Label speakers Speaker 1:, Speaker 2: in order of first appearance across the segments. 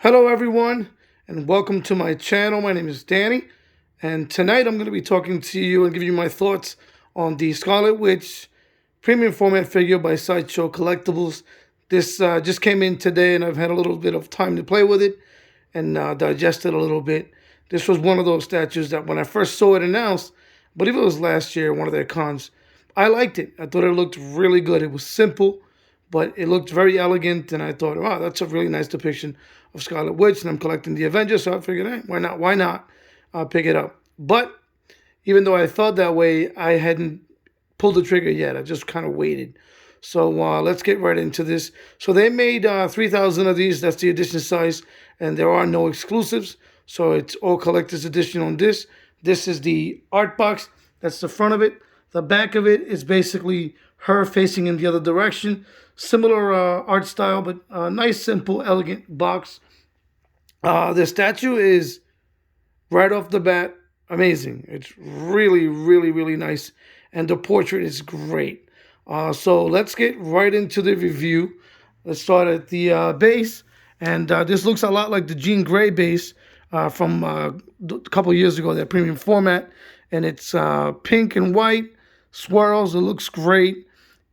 Speaker 1: Hello everyone and welcome to my channel. My name is Danny and tonight I'm going to be talking to you and giving you my thoughts on the Scarlet Witch premium format figure by Sideshow Collectibles. This just came in today and I've had a little bit of time to play with it and digest it a little bit. This was one of those statues that when I first saw it announced, I believe it was last year, one of their cons, I liked it. I thought it looked really good. It was simple, but it looked very elegant, and I thought, wow, that's a really nice depiction of Scarlet Witch, and I'm collecting the Avengers, so I figured, hey, why not pick it up? But even though I thought that way, I hadn't pulled the trigger yet. I just kind of waited. So let's get right into this. So they made 3,000 of these. That's the edition size, and there are no exclusives. So it's all collector's edition on this. This is the art box. That's the front of it. The back of it is basically her facing in the other direction. Similar art style, but a nice, simple, elegant box. The statue is, right off the bat, amazing. It's really, really, really nice. And the portrait is great. So let's get right into the review. Let's start at the base. And this looks a lot like the Jean Grey base from a couple years ago, that premium format. And it's pink and white, swirls. It looks great.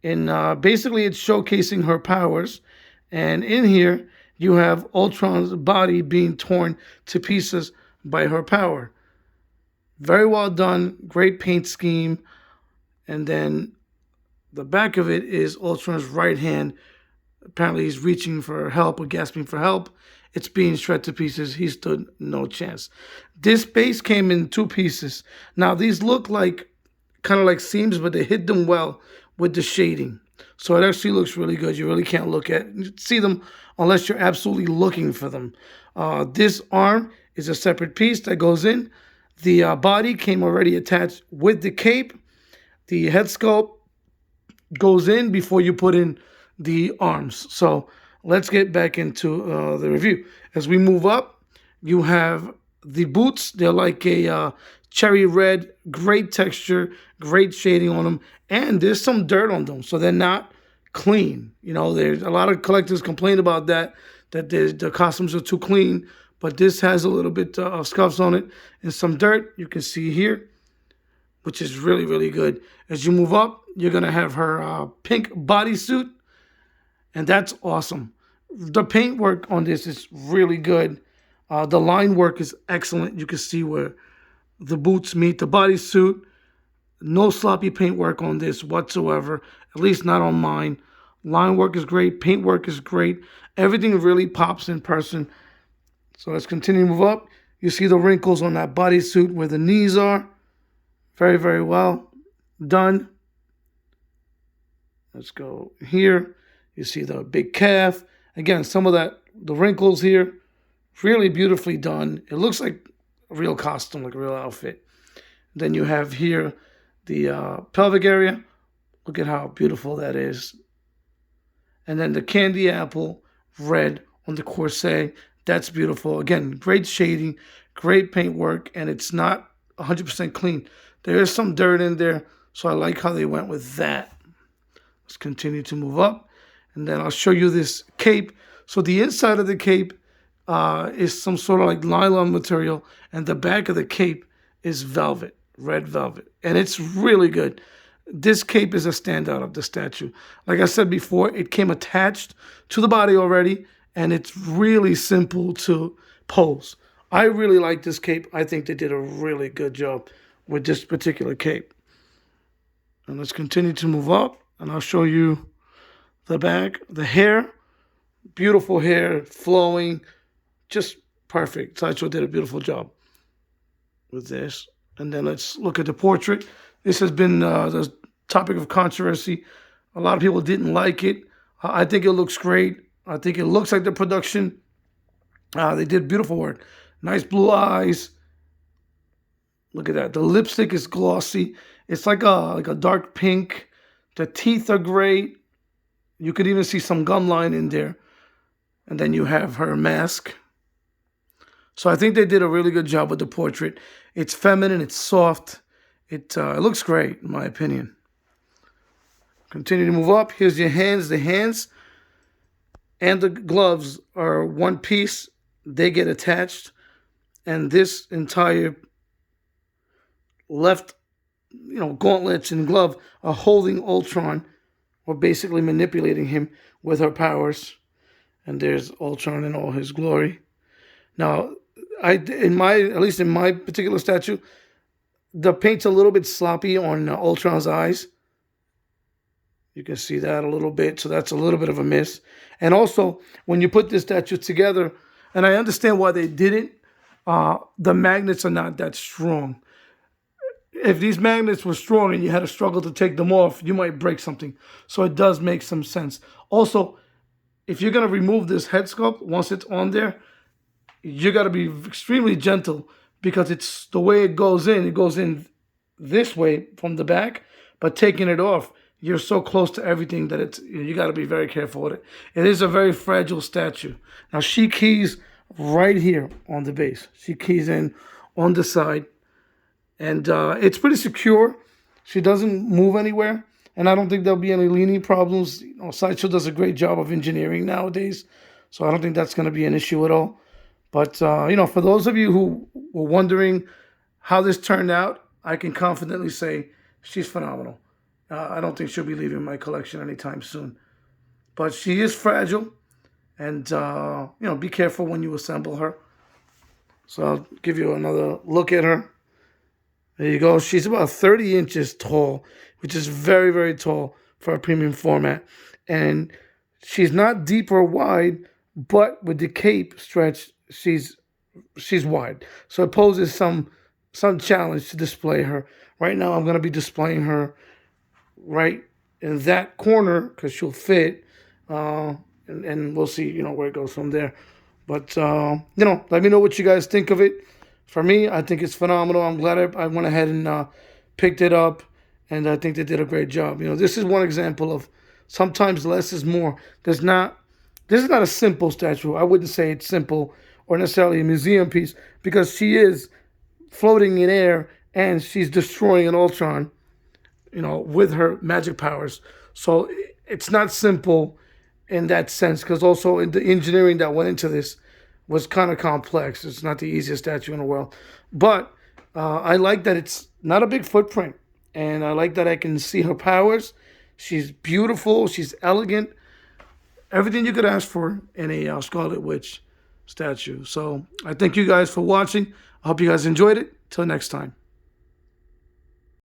Speaker 1: And basically, it's showcasing her powers. And in here, you have Ultron's body being torn to pieces by her power. Very well done. Great paint scheme. And then the back of it is Ultron's right hand. Apparently, he's reaching for help or gasping for help. It's being shred to pieces. He stood no chance. This base came in two pieces. Now, these look like kind of like seams, but they hid them well with the shading. So it actually looks really good. You really can't see them unless you're absolutely looking for them. This arm is a separate piece that goes in. The body came already attached with the cape. The head sculpt goes in before you put in the arms. So let's get back into the review. As we move up, you have the boots. They're like a cherry red, great texture, great shading on them, and there's some dirt on them, so they're not clean. You know, there's a lot of collectors complain about that the costumes are too clean, but this has a little bit of scuffs on it and some dirt. You can see here, which is really, really good. As you move up, you're going to have her pink bodysuit, and that's awesome. The paintwork on this is really good. The line work is excellent. You can see where the boots meet the bodysuit. No sloppy paintwork on this whatsoever, at least not on mine. Line work is great. Paintwork is great. Everything really pops in person. So let's continue to move up. You see the wrinkles on that bodysuit where the knees are. Very, very well done. Let's go here. You see the big calf. Again, some of the wrinkles here, really beautifully done. It looks like a real costume, like a real outfit. Then you have here the pelvic area. Look at how beautiful that is. And then the candy apple red on the corset. That's beautiful. Again, great shading, great paint work, and it's not 100% clean. There is some dirt in there, so I like how they went with that. Let's continue to move up, and then I'll show you this cape. So the inside of the cape is some sort of like nylon material, and the back of the cape is velvet, red velvet, and it's really good. This cape is a standout of the statue. Like I said before, it came attached to the body already, and it's really simple to pose. I really like this cape. I think they did a really good job with this particular cape. And let's continue to move up, and I'll show you the back. The hair, beautiful hair, flowing, just perfect. Sideshow did a beautiful job with this. And then let's look at the portrait. This has been the topic of controversy. A lot of people didn't like it. I think it looks great. I think it looks like the production. They did beautiful work. Nice blue eyes. Look at that. The lipstick is glossy. It's like a dark pink. The teeth are great. You could even see some gum line in there. And then you have her mask. So I think they did a really good job with the portrait. It's feminine. It's soft. It looks great, in my opinion. Continue to move up. Here's your hands. The hands and the gloves are one piece. they get attached, and this entire left, gauntlets and glove are holding Ultron, or basically manipulating him with her powers. And there's Ultron in all his glory. Now, at least in my particular statue, the paint's a little bit sloppy on Ultron's eyes. You can see that a little bit, so that's a little bit of a miss. And also, when you put this statue together, and I understand why they did it, the magnets are not that strong. If these magnets were strong and you had to struggle to take them off, you might break something. So it does make some sense. Also, if you're going to remove this head sculpt, once it's on there, you got to be extremely gentle, because it's the way it goes in this way from the back, but taking it off, you're so close to everything that you got to be very careful with it. It is a very fragile statue. Now, she keys right here on the base. She keys in on the side, and it's pretty secure. She doesn't move anywhere, and I don't think there'll be any leaning problems. Sideshow does a great job of engineering nowadays, so I don't think that's going to be an issue at all. But, for those of you who were wondering how this turned out, I can confidently say she's phenomenal. I don't think she'll be leaving my collection anytime soon. But she is fragile, and, be careful when you assemble her. So I'll give you another look at her. There you go. She's about 30 inches tall, which is very, very tall for a premium format. And she's not deep or wide, but with the cape stretch, she's wide. So it poses some challenge to display her. Right now, I'm going to be displaying her right in that corner because she'll fit. And we'll see, where it goes from there. But, let me know what you guys think of it. For me, I think it's phenomenal. I'm glad I went ahead and picked it up, and I think they did a great job. This is one example of sometimes less is more. This is not a simple statue. I wouldn't say it's simple or necessarily a museum piece, because she is floating in air and she's destroying an Ultron, with her magic powers. So it's not simple in that sense, because also in the engineering that went into this was kind of complex. It's not the easiest statue in the world. But I like that it's not a big footprint, and I like that I can see her powers. She's beautiful. She's elegant. Everything you could ask for in a Scarlet Witch statue. So I thank you guys for watching. I hope you guys enjoyed it. Till next time.